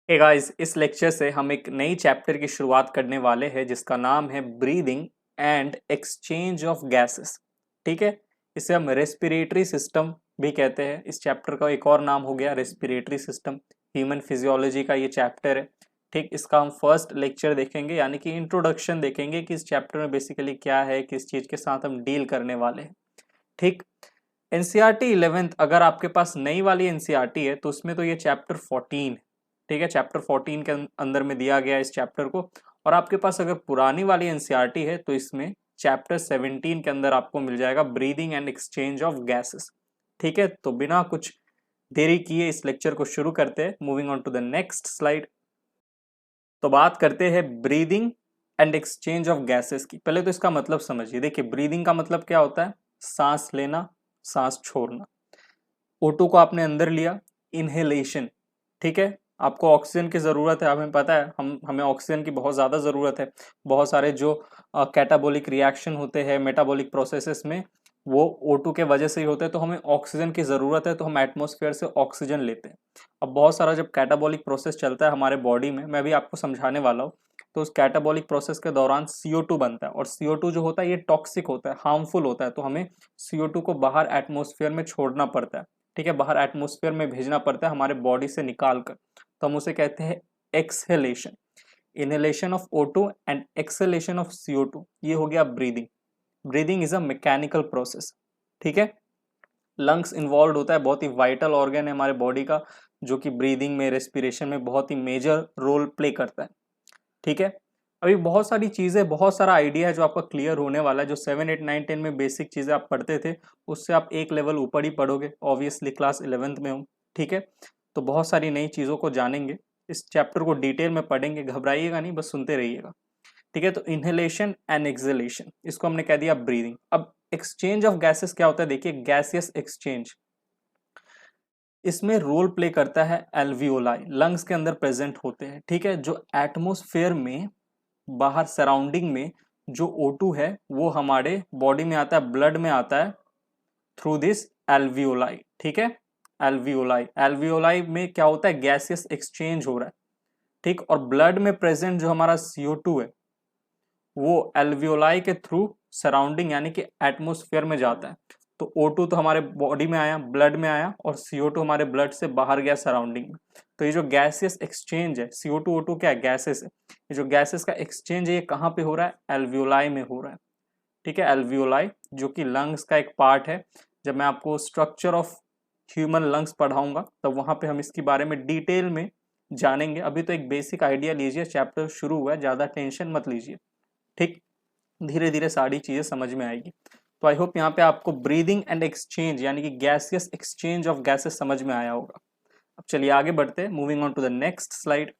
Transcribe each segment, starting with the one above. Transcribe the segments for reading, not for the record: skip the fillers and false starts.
Hey guys, इस lecture से हम एक नई चैप्टर की शुरुआत करने वाले हैं जिसका नाम है breathing and exchange of gases. ठीक है, इसे हम रेस्पिरेटरी सिस्टम भी कहते हैं। इस चैप्टर का एक और नाम हो गया रेस्पिरेटरी सिस्टम। ह्यूमन फिजियोलॉजी का ये चैप्टर है। ठीक, इसका हम फर्स्ट लेक्चर देखेंगे यानी कि इंट्रोडक्शन देखेंगे कि इस चैप्टर में बेसिकली क्या है, किस चीज के साथ हम डील करने वाले हैं। ठीक, एनसीईआरटी 11th अगर आपके पास नई वाली एनसीईआरटी है तो उसमें तो ये चैप्टर 14 है। ठीक है, चैप्टर 14 के अंदर में दिया गया है इस चैप्टर को। और आपके पास अगर पुरानी वाली एनसीईआरटी है तो इसमें चैप्टर 17 के अंदर आपको मिल जाएगा breathing and exchange of gases. ठीक है, तो बिना कुछ देरी किए इस लेक्चर को शुरू करते हैं। Moving on to the next slide. तो बात करते हैं breathing and exchange of gases की। पहले तो इसका मतलब समझिए। देखिए, ब्रीदिंग का मतलब क्या होता है? सांस लेना, सांस छोड़ना। O2 को आपने अंदर लिया, इनहेलेशन। ठीक है, आपको ऑक्सीजन की ज़रूरत है, हमें पता है, हमें ऑक्सीजन की बहुत ज़्यादा ज़रूरत है। बहुत सारे जो कैटाबॉलिक रिएक्शन होते हैं मेटाबॉलिक प्रोसेसेस में, वो O2 के वजह से ही होते हैं। तो हमें ऑक्सीजन की ज़रूरत है, तो हम एटमॉस्फेयर से ऑक्सीजन लेते हैं। अब बहुत सारा जब कैटाबॉलिक प्रोसेस चलता है हमारे बॉडी में, मैं भी आपको समझाने वाला हूँ, तो उस कैटाबॉलिक प्रोसेस के दौरान CO2 बनता है। और CO2 जो होता है ये टॉक्सिक होता है, हार्मफुल होता है, तो हमें CO2 को बाहर एटमॉस्फेयर में छोड़ना पड़ता है। ठीक है, बाहर एटमॉस्फेयर में भेजना पड़ता है हमारे बॉडी से निकाल कर। तो हम उसे कहते हैं exhalation. Inhalation of O2 and exhalation of CO2, ये हो गया breathing. Breathing is a mechanical process. ठीक है, लंग्स इन्वॉल्व होता है, बहुत ही वाइटल ऑर्गन है हमारे बॉडी का, जो कि ब्रीदिंग में, रेस्पिरेशन में बहुत ही मेजर रोल प्ले करता है। ठीक है, अभी बहुत सारी चीज़ें, बहुत सारा आइडिया है जो आपका क्लियर होने वाला है। जो 7, 8, 9, 10 में बेसिक चीज़ें आप पढ़ते थे, उससे आप एक लेवल ऊपर ही पढ़ोगे, ऑब्वियसली क्लास 11th में हो। ठीक है, तो बहुत सारी नई चीज़ों को जानेंगे, इस चैप्टर को डिटेल में पढ़ेंगे, घबराइएगा नहीं, बस सुनते रहिएगा। ठीक है, तो इनहेलेशन एंड एक्सहेलेशन, इसको हमने कह दिया ब्रीदिंग। अब एक्सचेंज ऑफ गैसेस क्या होता है? देखिए, गैसियस एक्सचेंज, इसमें रोल प्ले करता है एल्वियोलाई, लंग्स के अंदर प्रेजेंट होते हैं। ठीक है, जो एटमोस्फेयर में, बाहर सराउंडिंग में जो O2 है वो हमारे बॉडी में आता है, ब्लड में आता है थ्रू दिस एल्वियोलाई। ठीक है, एल्वियोलाई, एल्वियोलाई में क्या होता है? गैसियस एक्सचेंज हो रहा है। ठीक, और ब्लड में प्रेजेंट जो हमारा CO2 है वो एल्वियोलाई के थ्रू सराउंडिंग यानी कि एटमोस्फेयर में जाता है। तो O2 तो हमारे बॉडी में आया, ब्लड में आया, और CO2 हमारे ब्लड से बाहर गया सराउंडिंग में। तो ये जो गैसियस एक्सचेंज है, CO2 O2 क्या है? गैसेस है। ये जो गैसेस का एक्सचेंज है ये कहाँ पे हो रहा है? एल्वियोलाई में हो रहा है। ठीक है, एल्वियोलाई जो कि लंग्स का एक पार्ट है। जब मैं आपको स्ट्रक्चर ऑफ ह्यूमन लंग्स पढ़ाऊंगा तब वहां पे हम इसके बारे में डिटेल में जानेंगे। अभी तो एक बेसिक आइडिया लीजिए, चैप्टर शुरू हुआ है, ज्यादा टेंशन मत लीजिए। ठीक, धीरे धीरे सारी चीजें समझ में आएगी। तो आई होप यहाँ पे आपको ब्रीदिंग एंड एक्सचेंज यानी कि गैसियस एक्सचेंज ऑफ गैसेस समझ में आया होगा। अब चलिए आगे बढ़ते हैं, moving on to the next slide.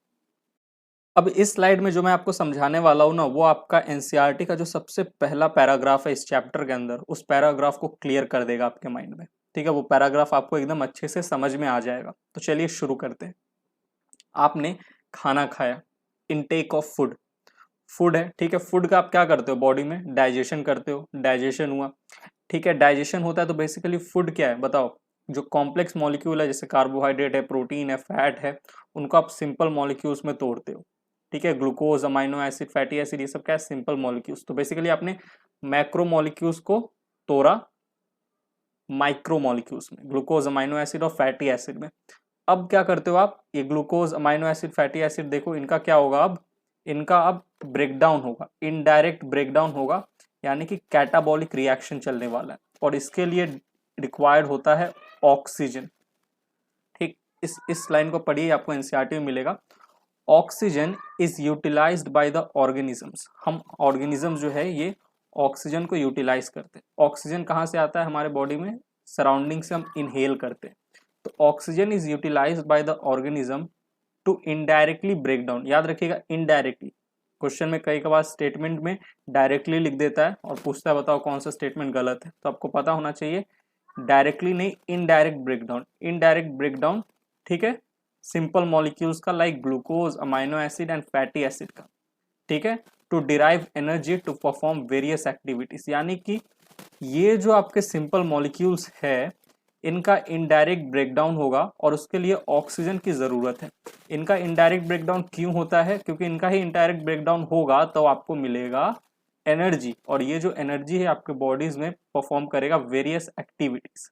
अब इस स्लाइड में जो मैं आपको समझाने वाला हूँ ना, वो आपका एनसीईआरटी का जो सबसे पहला पैराग्राफ है इस चैप्टर के अंदर, उस पैराग्राफ को क्लियर कर देगा आपके माइंड में। ठीक है, वो पैराग्राफ आपको एकदम अच्छे से समझ में आ जाएगा। तो चलिए शुरू करते हैं। आपने खाना खाया, इनटेक ऑफ फूड, फूड है। ठीक है, फूड का आप क्या करते हो? बॉडी में डाइजेशन करते हो, डाइजेशन हुआ। ठीक है, डाइजेशन होता है तो बेसिकली फूड क्या है बताओ? जो कॉम्प्लेक्स मॉलिक्यूल है, जैसे कार्बोहाइड्रेट है, प्रोटीन है, फैट है, उनको आप सिंपल मॉलिक्यूल्स में तोड़ते हो। ठीक है, glucose, amino acid, fatty acid, ये सब क्या है? Simple molecules. तो बेसिकली आपने मैक्रो मॉलिक्यूल्स को तोड़ा माइक्रो मॉलिक्यूल्स में, ग्लूकोज, अमाइनो एसिड और फैटी एसिड में। अब क्या करते हो आप? ये glucose, amino acid, fatty acid, देखो इनका क्या होगा अब? इनका अब ब्रेकडाउन होगा, इनडायरेक्ट ब्रेकडाउन होगा, यानी कि कैटाबॉलिक रिएक्शन चलने वाला है, और इसके लिए रिक्वायर्ड होता है ऑक्सीजन। ठीक, इस लाइन को पढ़िए, आपको एनसीईआरटी में मिलेगा। Oxygen is utilised by the organisms. हम ऑर्गेनिज्म जो है ये ऑक्सीजन को यूटिलाइज करते हैं। ऑक्सीजन कहाँ से आता है हमारे बॉडी में? सराउंडिंग से हम इनहेल करते हैं। तो oxygen is utilised by the organism to indirectly break down. याद रखिएगा, इनडायरेक्टली। क्वेश्चन में कई बार स्टेटमेंट में डायरेक्टली लिख देता है और पूछता है बताओ कौन सा स्टेटमेंट गलत है, तो आपको पता होना चाहिए डायरेक्टली नहीं, इनडायरेक्ट ब्रेकडाउन। इनडायरेक्ट ब्रेकडाउन, ठीक है, सिंपल मॉलिक्यूल्स का, like glucose, amino acid and fatty acid का। ठीक है, to derive energy to perform various activities, यानी कि ये जो आपके सिंपल मॉलिक्यूल्स है इनका इनडायरेक्ट ब्रेकडाउन होगा और उसके लिए ऑक्सीजन की ज़रूरत है। इनका इनडायरेक्ट ब्रेकडाउन क्यों होता है? क्योंकि इनका ही इनडायरेक्ट ब्रेकडाउन होगा तो आपको मिलेगा एनर्जी, और ये जो एनर्जी है आपके बॉडीज में परफॉर्म करेगा वेरियस एक्टिविटीज।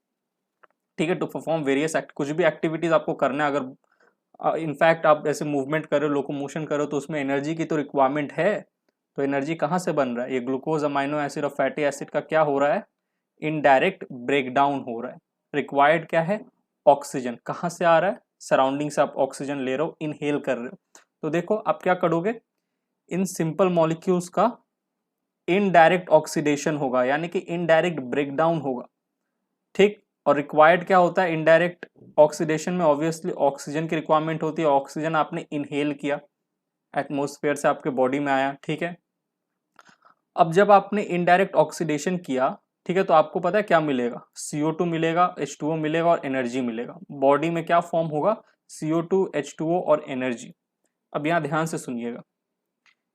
ठीक है, टू परफॉर्म वेरियस एक्ट, कुछ भी एक्टिविटीज आपको करना है, अगर इनफैक्ट आप ऐसे मूवमेंट करो, लोकोमोशन करो, तो उसमें एनर्जी की तो रिक्वायरमेंट है। तो एनर्जी कहाँ से बन रहा है? ये ग्लूकोज, अमाइनो एसिड और फैटी एसिड का क्या हो रहा है? इनडायरेक्ट ब्रेकडाउन हो रहा है। रिक्वायर्ड क्या है? ऑक्सीजन। कहाँ से आ रहा है? सराउंडिंग से आप ऑक्सीजन ले रहे हो, इनहेल कर रहे हो। तो देखो आप क्या करोगे, इन सिंपल मॉलिक्यूल्स का इनडायरेक्ट ऑक्सीडेशन होगा, यानी कि इनडायरेक्ट ब्रेकडाउन होगा। ठीक, और रिक्वायर्ड क्या होता है? इनडायरेक्ट ऑक्सीडेशन में ऑब्वियसली ऑक्सीजन की रिक्वायरमेंट होती है। ऑक्सीजन आपने इनहेल किया, एटमॉस्फेयर से आपके बॉडी में आया। ठीक है, अब जब आपने इनडायरेक्ट ऑक्सीडेशन किया, ठीक है, तो आपको पता है क्या मिलेगा? CO2 मिलेगा, H2O मिलेगा और एनर्जी मिलेगा। बॉडी में क्या फॉर्म होगा? CO2, H2O और एनर्जी। अब यहाँ ध्यान से सुनिएगा,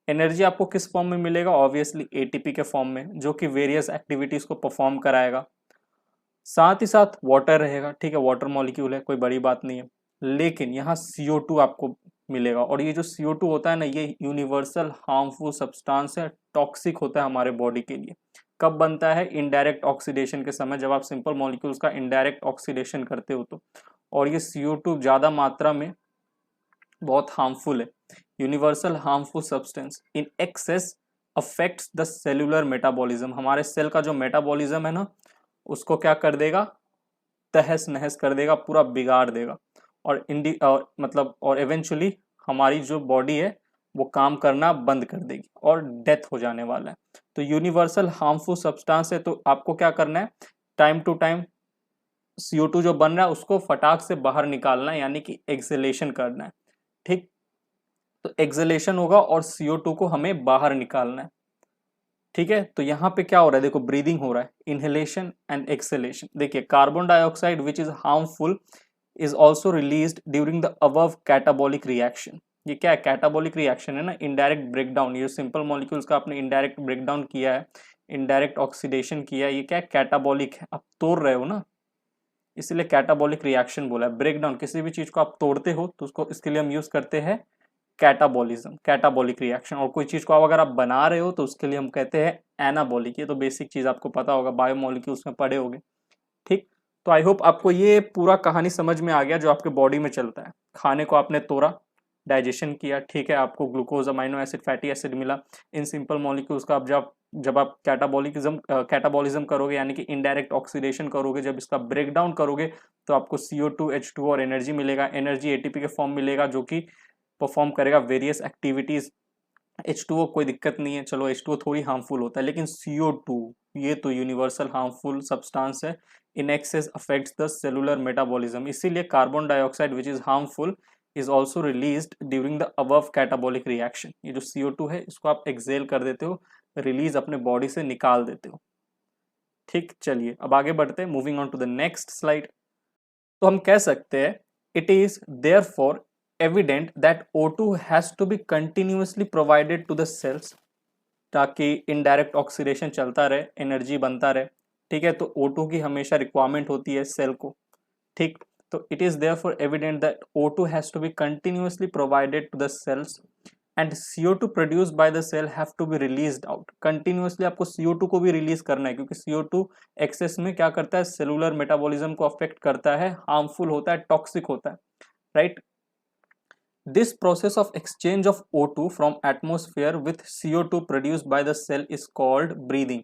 एनर्जी आपको किस फॉर्म में मिलेगा? ऑब्वियसली ATP के फॉर्म में, जो कि वेरियस एक्टिविटीज को परफॉर्म कराएगा। साथ ही साथ वाटर रहेगा। ठीक है, वाटर मॉलिक्यूल है, कोई बड़ी बात नहीं है। लेकिन यहाँ CO2 आपको मिलेगा, और ये जो CO2 होता है ना, ये यूनिवर्सल हार्मफुल सब्सटेंस है, टॉक्सिक होता है हमारे बॉडी के लिए। कब बनता है? इनडायरेक्ट ऑक्सीडेशन के समय, जब आप सिंपल मॉलिक्यूल्स का इनडायरेक्ट ऑक्सीडेशन करते हो तो। और ये CO2 ज़्यादा मात्रा में बहुत हार्मफुल है। Universal harmful substance in excess affects the cellular metabolism. हमारे सेल का जो मेटाबॉलिज्म है ना, उसको क्या कर देगा? तहस नहस कर देगा, पूरा बिगाड़ देगा। और और इवेंचुअली हमारी जो बॉडी है वो काम करना बंद कर देगी और डेथ हो जाने वाला है। तो यूनिवर्सल हार्मफुल सब्सटेंस है, तो आपको क्या करना है? टाइम टू टाइम CO2 जो बन रहा है उसको फटाक से बाहर निकालना है, यानी कि एक्सलेशन करना है। ठीक, तो एक्सलेशन होगा और CO2 को हमें बाहर निकालना है। ठीक है, तो यहाँ पे क्या हो रहा है? देखो, ब्रीदिंग हो रहा है, इनहेलेशन एंड एक्सहेलेशन। देखिए, carbon dioxide which is harmful is also released during the above catabolic reaction. ये क्या है? कैटाबॉलिक रिएक्शन है ना, इनडायरेक्ट ब्रेकडाउन। ये सिंपल मॉलिक्यूल्स का आपने इनडायरेक्ट ब्रेकडाउन किया है, इनडायरेक्ट ऑक्सीडेशन किया है, ये क्या है? कैटाबॉलिक है, आप तोड़ रहे हो ना, इसीलिए कैटाबॉलिक रिएक्शन बोला है। ब्रेकडाउन, किसी भी चीज को आप तोड़ते हो तो उसको, इसके लिए हम यूज करते हैं कैटाबॉलिज्म, कैटाबॉलिक रिएक्शन। और कोई चीज को अगर आप बना रहे हो तो उसके लिए हम कहते हैं एनाबॉलिक। ये तो बेसिक चीज आपको पता होगा, बायोमोलिक्यूल्स में पढ़े होगे। ठीक, तो आई होप आपको ये पूरा कहानी समझ में आ गया जो आपके बॉडी में चलता है। खाने को आपने तोड़ा, डाइजेशन किया, ठीक है, आपको glucose, amino acid, fatty acid मिला। इन सिंपल मॉलिक्यूल्स का आप जब आप कैटाबॉलिज्म करोगे, यानी कि इनडायरेक्ट ऑक्सीडेशन करोगे, जब इसका ब्रेकडाउन करोगे तो आपको CO2, H2O और एनर्जी मिलेगा। एनर्जी ATP के फॉर्म मिलेगा, जो कि परफॉर्म करेगा वेरियस एक्टिविटीज। H2O कोई दिक्कत नहीं है, चलो H2O थोड़ी हार्मफुल होता है, लेकिन CO2 ये तो यूनिवर्सल हार्मफुल सब्सटेंस है। In excess affects the cellular metabolism. इसीलिए carbon dioxide which is harmful is also released during the above catabolic reaction. ये जो CO2 है इसको आप एक्सेल कर देते हो, रिलीज अपने बॉडी से निकाल देते हो। ठीक, चलिए अब आगे बढ़ते हैं, moving on to the next slide. तो हम कह सकते हैं it is therefore evident that O2 has to be continuously provided to the cells, ताकि इनडायरेक्ट ऑक्सीडेशन चलता रहे, एनर्जी बनता रहे। ठीक है, तो O2 की हमेशा रिक्वायरमेंट होती है सेल को। ठीक, तो it is therefore evident that O2 has to be continuously provided to the cells and CO2 produced by the cell have to be released out. Continuously आपको CO2 को भी रिलीज करना है, क्योंकि CO2 एक्सेस में क्या करता है? सेलुलर मेटाबॉलिज्म को अफेक्ट करता है, हार्मफुल होता है, टॉक्सिक होता है, right. This process of exchange of O2 from atmosphere with CO2 produced by the cell is called breathing.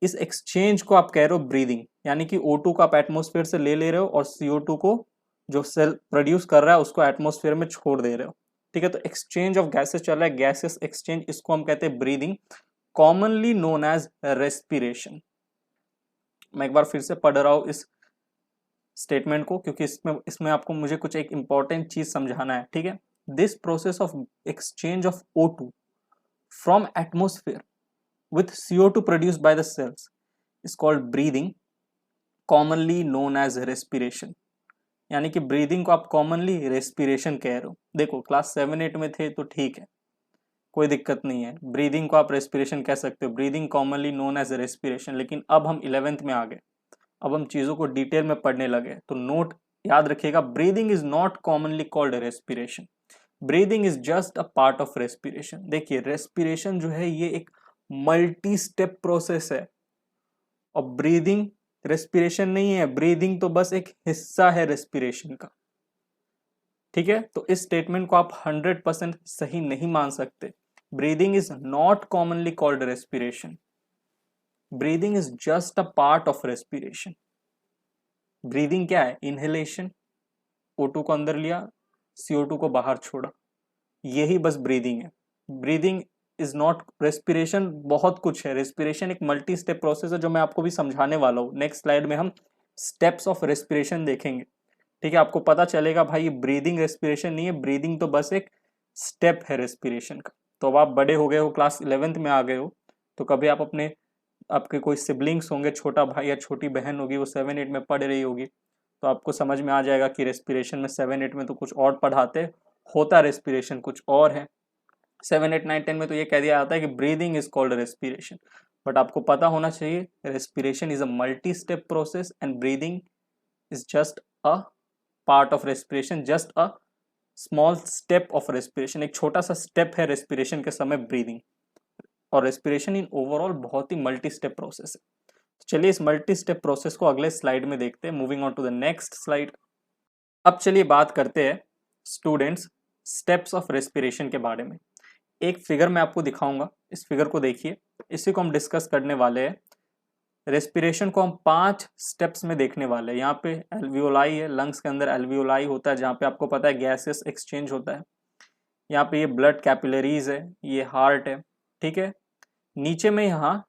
इस एक्सचेंज को आप कह रहे हो ब्रीदिंग, यानी कि O2 को आप एटमोस्फेयर से ले रहे हो और CO2 को जो सेल प्रोड्यूस कर रहा है उसको एटमोस्फेयर में छोड़ दे रहे हो। ठीक है, तो एक्सचेंज ऑफ गैसेस चल रहा है, गैसेस एक्सचेंज, इसको हम कहते हैं breathing, commonly known as respiration. मैं एक बार फिर से पढ़ रहा हूं इस स्टेटमेंट को, क्योंकि इसमें आपको मुझे कुछ एक इंपॉर्टेंट चीज समझाना है। ठीक है, this process of exchange of O2 from atmosphere with CO2 produced by the cells is called breathing, commonly known as respiration. यानी कि ब्रीदिंग को आप कॉमनली रेस्पिरेशन कह रहे हो। देखो, क्लास 7-8 में थे तो ठीक है, कोई दिक्कत नहीं है, ब्रीदिंग को आप रेस्पिरेशन कह सकते हो, breathing commonly known as respiration. लेकिन अब हम 11th में आ गए, अब हम चीज़ों को डिटेल में पढ़ने लगे, तो नोट याद रखिएगा, breathing is not commonly called respiration, breathing is just a part of respiration. देखिए रेस्पिरेशन जो है ये एक मल्टी स्टेप प्रोसेस है, और ब्रीदिंग रेस्पिरेशन नहीं है, ब्रीदिंग तो बस एक हिस्सा है रेस्पिरेशन का। ठीक है, तो इस स्टेटमेंट को आप 100% सही नहीं मान सकते। Breathing is not commonly called respiration, breathing is just a part of respiration. Breathing क्या है? इनहेलेशन, O2 को अंदर लिया, CO2 को बाहर छोड़ा, यही बस ब्रीदिंग है। ब्रीदिंग इज नॉट रेस्पिरेशन, बहुत कुछ है। रेस्पिरेशन एक मल्टी स्टेप प्रोसेस है जो मैं आपको भी समझाने वाला हूँ। नेक्स्ट स्लाइड में हम स्टेप्स ऑफ रेस्पिरेशन देखेंगे। ठीक है, आपको पता चलेगा भाई ये ब्रीदिंग रेस्पिरेशन नहीं है, ब्रीदिंग तो बस एक स्टेप है रेस्पिरेशन का। तो अब आप बड़े हो गए हो, क्लास 11th में आ गए हो, तो कभी आप आपके कोई सिबलिंग्स होंगे, छोटा भाई या छोटी बहन होगी, वो 7-8 में पढ़ रही होगी, तो आपको समझ में आ जाएगा कि रेस्पिरेशन में 7-8 में तो कुछ और पढ़ाते, होता रेस्पिरेशन कुछ और है। 7, 8, 9, 10 में तो ये कह दिया जाता है कि breathing is called respiration, but आपको पता होना चाहिए respiration is a multi step process and breathing is just a part of respiration, just a small step of respiration, एक छोटा सा स्टेप है रेस्पिरेशन के समय ब्रीदिंग। और रेस्पिरेशन इन ओवरऑल बहुत ही मल्टी स्टेप प्रोसेस है। चलिए इस मल्टी स्टेप प्रोसेस को अगले स्लाइड में देखते हैं। Moving on to the next slide. अब चलिए बात करते हैं स्टूडेंट्स स्टेप्स ऑफ रेस्पिरेशन के बारे में। एक फिगर मैं आपको दिखाऊंगा, इस फिगर को देखिए, इसी को हम डिस्कस करने वाले हैं। रेस्पिरेशन को हम 5 स्टेप्स में देखने वाले हैं। यहाँ पे एल्वियोलाई है, लंग्स के अंदर एल्वियोलाई होता है जहाँ पे आपको पता है गैसेस एक्सचेंज होता है। यहाँ पे ये ब्लड कैपिलरीज है, ये हार्ट है। ठीक है, नीचे में यहाँ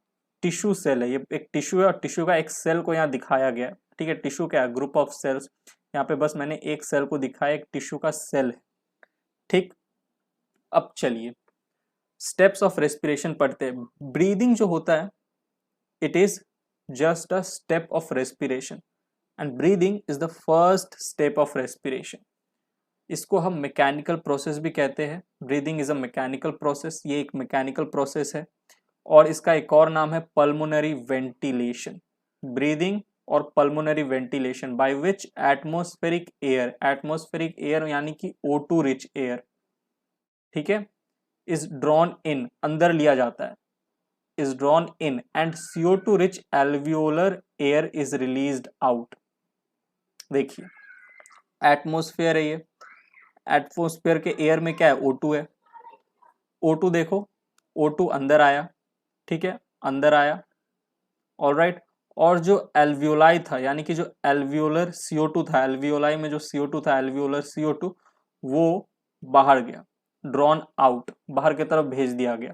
टिश्यू सेल है, ये एक टिश्यू है और टिश्यू का एक सेल को यहाँ दिखाया गया है। ठीक है, टिश्यू क्या है? Group of cells. यहाँ पे बस मैंने एक सेल को दिखाया, एक टिश्यू का सेल है। ठीक, अब चलिए स्टेप्स ऑफ रेस्पिरेशन पढ़ते हैं। ब्रीदिंग जो होता है it is just a step of respiration and breathing is the first step of respiration. इसको हम मैकेनिकल प्रोसेस भी कहते हैं। Breathing is a mechanical process, ये एक मैकेनिकल प्रोसेस है। और इसका एक और नाम है पल्मोनरी वेंटिलेशन। ब्रीदिंग और pulmonary ventilation by which atmospheric air यानी कि O2 रिच एयर, ठीक है, इज ड्रॉन इन, अंदर लिया जाता है, is drawn in and CO2 rich alveolar air is released out. देखिए एटमॉस्फेयर है, ये एटमॉस्फेयर के एयर में क्या है? O2 है। O2 देखो, O2 अंदर आया, ठीक है, अंदर आया, ऑलराइट। और जो एल्वियोलाई था, यानी कि जो एल्वियोलर CO2 था, एल्वियोलाई में जो CO2 था, एल्वियोलर CO2, वो बाहर गया, ड्रॉन आउट, बाहर की तरफ भेज दिया गया।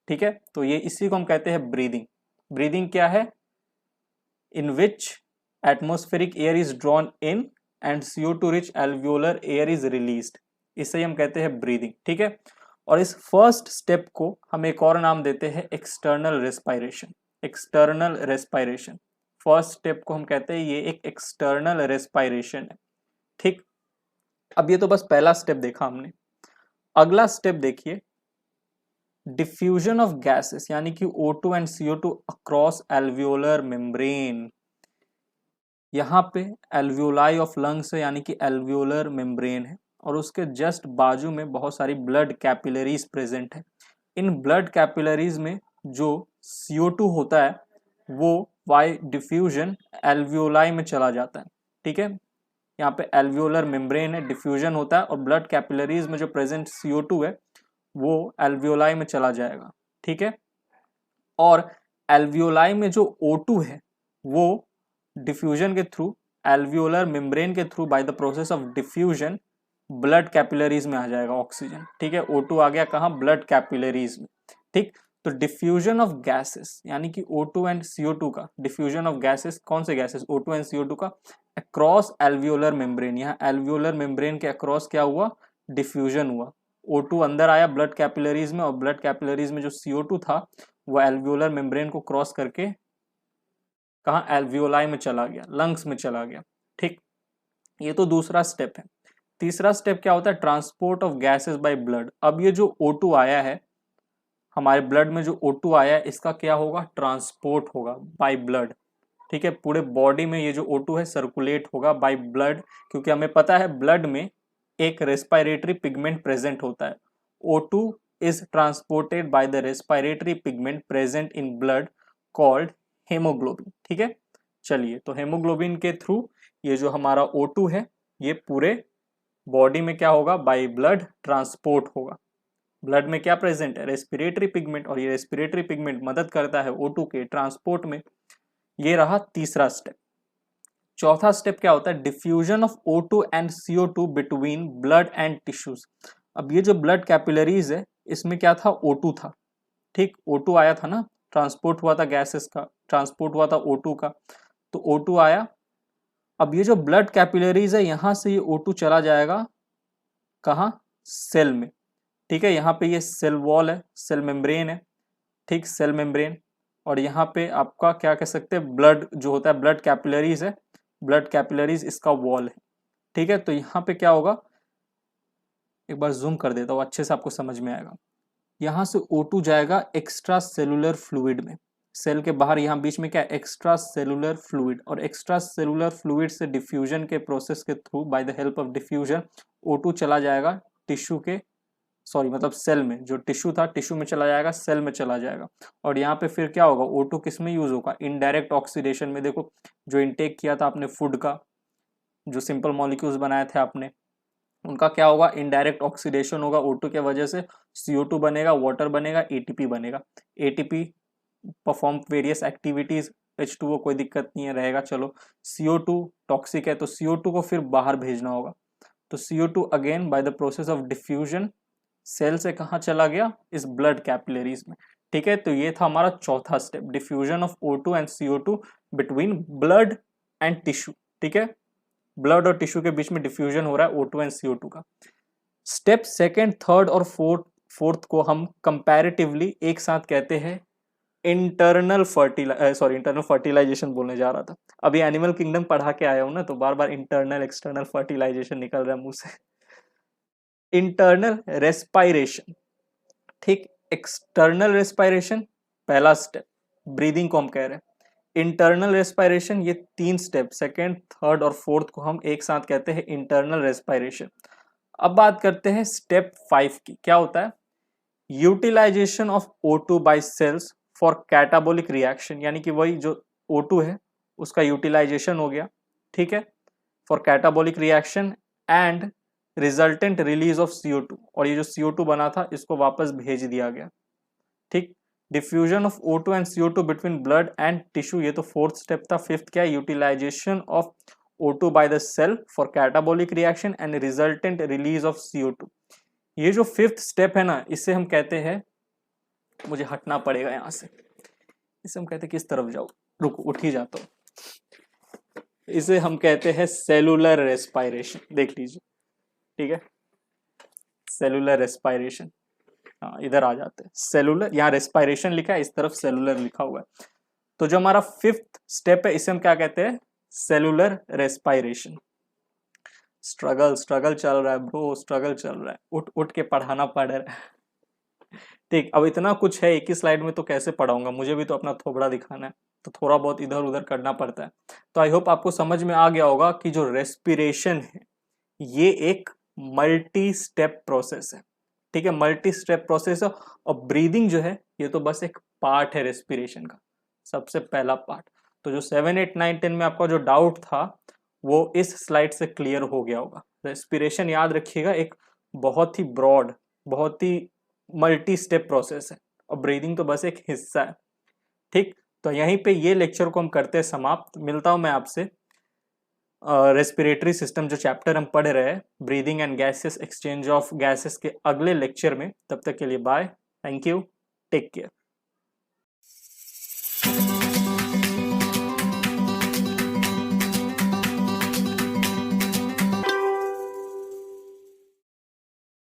ठीक है, तो ये इसी को हम कहते हैं ब्रीदिंग। ब्रीदिंग क्या है? In which atmospheric air is drawn in and CO2 rich alveolar air is released, इसे हम कहते हैं ब्रीदिंग। ठीक है, और इस फर्स्ट स्टेप को हम एक और नाम देते हैं external respiration. External respiration, first step को हम कहते हैं ये एक एक्सटर्नल रेस्पिरेशन है। ठीक, अब ये तो बस पहला स्टेप देखा हमने। अगला स्टेप देखिए, डिफ्यूजन ऑफ गैसेस, यानी कि O2 and CO2 across alveolar membrane. यहाँ पे एल्वियोलाई ऑफ लंग्स है, यानी कि एल्वियोलर मेम्ब्रेन है, और उसके जस्ट बाजू में बहुत सारी ब्लड कैपिलरीज प्रेजेंट है। इन ब्लड कैपिलरीज में जो CO2 होता है वो बाय डिफ्यूजन एल्वियोलाई में चला जाता है। ठीक है, यहाँ पे एल्वियोलर मेम्ब्रेन है, डिफ्यूजन होता है, और ब्लड कैपिलरीज में जो प्रेजेंट CO2 है वो एल्वियोलाई में चला जाएगा। ठीक है, और एल्वियोलाई में जो O2 है वो डिफ्यूजन के थ्रू, एल्वियोलर मेम्ब्रेन के through, bye the process of diffusion blood capillaries में आ जाएगा ऑक्सीजन। ठीक है, O2 आ गया कहाँ? ब्लड कैपिलरीज में। ठीक, तो डिफ्यूजन ऑफ गैसेस, यानी कि O2 एंड CO2 का डिफ्यूजन ऑफ गैसेस, कौन से गैसेस? O2 एंड CO2 का अक्रॉस एल्वियोलर मेम्ब्रेन। यहाँ एल्वियोलर मेम्ब्रेन के अक्रॉस क्या हुआ? डिफ्यूजन हुआ। O2 अंदर आया ब्लड कैपिलरीज में, और ब्लड कैपिलरीज में जो CO2 था वो एल्वियोलर मेम्ब्रेन को क्रॉस करके कहाँ? एल्वियोलाई में चला गया, लंग्स में चला गया। ठीक, ये तो दूसरा स्टेप है। तीसरा स्टेप क्या होता है? Transport of gases by blood. अब ये जो O2 आया है हमारे ब्लड में, जो O2 आया है, इसका क्या होगा? ट्रांसपोर्ट होगा बाय ब्लड। ठीक है, पूरे बॉडी में ये जो O2 है सर्कुलेट होगा बाय ब्लड, क्योंकि हमें पता है ब्लड में एक रेस्पिरेटरी पिगमेंट प्रेजेंट होता है। O2 is transported by the respiratory pigment present in blood called haemoglobin. ठीक है, चलिए, तो हेमोग्लोबिन के थ्रू ये जो हमारा O2 है ये पूरे बॉडी में क्या होगा, बाय ब्लड ट्रांसपोर्ट होगा। ब्लड में क्या प्रेजेंट है, रेस्पिरेटरी पिगमेंट, और ये रेस्पिरेटरी पिगमेंट मदद करता है O2 के ट्रांसपोर्ट में। ये रहा तीसरा स्टेप। चौथा स्टेप क्या होता है, diffusion of O2 and CO2 between blood and tissues. अब ये जो ब्लड कैपिलरीज है इसमें क्या था, O2 था। ठीक, O2 आया था ना, ट्रांसपोर्ट हुआ था गैसेस का, ट्रांसपोर्ट हुआ था O2 का, तो O2 आया। अब ये जो ब्लड कैपिलरीज है यहाँ से ये O2 चला जाएगा कहाँ, सेल में। ठीक है, यहाँ पे ये सेल वॉल है, सेल मेम्ब्रेन है। ठीक, सेल मेम्ब्रेन, और यहाँ पे आपका क्या कह सकते हैं, ब्लड जो होता है, ब्लड कैपिलरीज है, ब्लड कैपिलरीज इसका वॉल है। ठीक है, तो यहाँ पे क्या होगा, एक बार जूम कर देता हूँ अच्छे से आपको समझ में आएगा। यहाँ से O2 जाएगा एक्स्ट्रा सेलुलर फ्लूइड में, सेल के बाहर यहाँ बीच में क्या, एक्स्ट्रा सेलुलर फ्लूइड, और एक्स्ट्रा सेलुलर फ्लूइड से डिफ्यूजन के प्रोसेस के through by the help of diffusion O2 चला जाएगा टिश्यू के, सॉरी मतलब सेल में, जो टिश्यू था टिश्यू में चला जाएगा, सेल में चला जाएगा। और यहाँ पे फिर क्या होगा, O2 किस में यूज होगा, इनडायरेक्ट ऑक्सीडेशन में। देखो जो इनटेक किया था आपने फूड का, जो सिंपल मॉलिक्यूल्स बनाए थे आपने, उनका क्या होगा, इनडायरेक्ट ऑक्सीडेशन होगा O2 के वजह से, CO2 बनेगा, वाटर बनेगा, ATP बनेगा। ATP perform various activities, H2O कोई दिक्कत नहीं है, रहेगा। चलो, CO2 टॉक्सिक है तो CO2 को फिर बाहर भेजना होगा, तो CO2 again by the process of diffusion cell से कहाँ चला गया, इस ब्लड कैपिलरीज में। ठीक है, तो ये था हमारा चौथा step, diffusion of O2 and CO2 between blood and tissue. ठीक है, ब्लड और टिश्यू के बीच में डिफ्यूजन हो रहा है O2 एंड CO2 का। स्टेप सेकेंड, थर्ड और फोर्थ को हम कंपैरेटिवली एक साथ कहते हैं इंटरनल फर्टिलाइजेशन बोलने जा रहा था। अभी एनिमल किंगडम पढ़ा के आया हूं ना, तो बार बार इंटरनल एक्सटर्नल फर्टिलाइजेशन निकल रहा है मुंह से। इंटरनल रेस्पायरेशन, ठीक, एक्सटर्नल रेस्पायरेशन पहला स्टेप, ब्रीदिंग को हम कह रहे हैं। इंटरनल रेस्पायरेशन, ये 3 स्टेप, सेकेंड, थर्ड और फोर्थ को हम एक साथ कहते हैं इंटरनल रेस्पायरेशन। अब बात करते हैं स्टेप 5 की, क्या होता है, utilisation of O2 by cells for catabolic reaction, यानी कि वही जो O2 है उसका यूटिलाइजेशन हो गया। ठीक है, for catabolic reaction and resultant release of CO2, और ये जो CO2 बना था इसको वापस भेज दिया गया। ठीक, diffusion of O2 and CO2 between blood and tissue, ये तो फोर्थ स्टेप था। फिफ्थ क्या है, utilisation of O2 by the cell for catabolic reaction and resultant release of CO2। ये जो फिफ्थ स्टेप है ना, इसे हम कहते हैं, मुझे हटना पड़ेगा यहाँ से, इसे हम कहते हैं, किस तरफ जाओ, रुको उठ ही जाता हूँ, इसे हम कहते हैं सेलुलर रेस्पायरेशन। देख लीजिए, ठीक है, सेलुलर रेस्पायरेशन, हाँ इधर आ जाते हैं, सेलुलर, यहाँ रेस्पायरेशन लिखा है, इस तरफ सेलुलर लिखा हुआ है। तो जो हमारा फिफ्थ स्टेप है इसे हम क्या कहते हैं, सेलुलर रेस्पायरेशन। स्ट्रगल चल रहा है ब्रो, स्ट्रगल चल रहा है, उठ उठ के पढ़ाना पड़ रहा है। ठीक, अब इतना कुछ है एक ही स्लाइड में तो कैसे पढ़ाऊंगा, मुझे भी तो अपना थोबड़ा दिखाना है, तो थोड़ा बहुत इधर उधर करना पड़ता है। तो आई होप आपको समझ में आ गया होगा कि जो रेस्पिरेशन है ये एक मल्टी स्टेप प्रोसेस है। ठीक है, मल्टी स्टेप प्रोसेस है, और ब्रीदिंग जो है ये तो बस एक पार्ट है रेस्पिरेशन का, सबसे पहला पार्ट। तो जो 7, 8, 9, 10 में आपका जो डाउट था वो इस स्लाइड से क्लियर हो गया होगा। रेस्पिरेशन याद रखिएगा एक बहुत ही ब्रॉड, बहुत ही मल्टी स्टेप प्रोसेस है, और ब्रीदिंग तो बस एक हिस्सा है। ठीक, तो यहीं पे ये लेक्चर को हम करते हैं समाप्त। मिलता हूं मैं आपसे रेस्पिरेटरी सिस्टम जो चैप्टर हम पढ़ रहे हैं, breathing and gases, exchange of gases, के अगले लेक्चर में। तब तक के लिए bye, thank you, take care.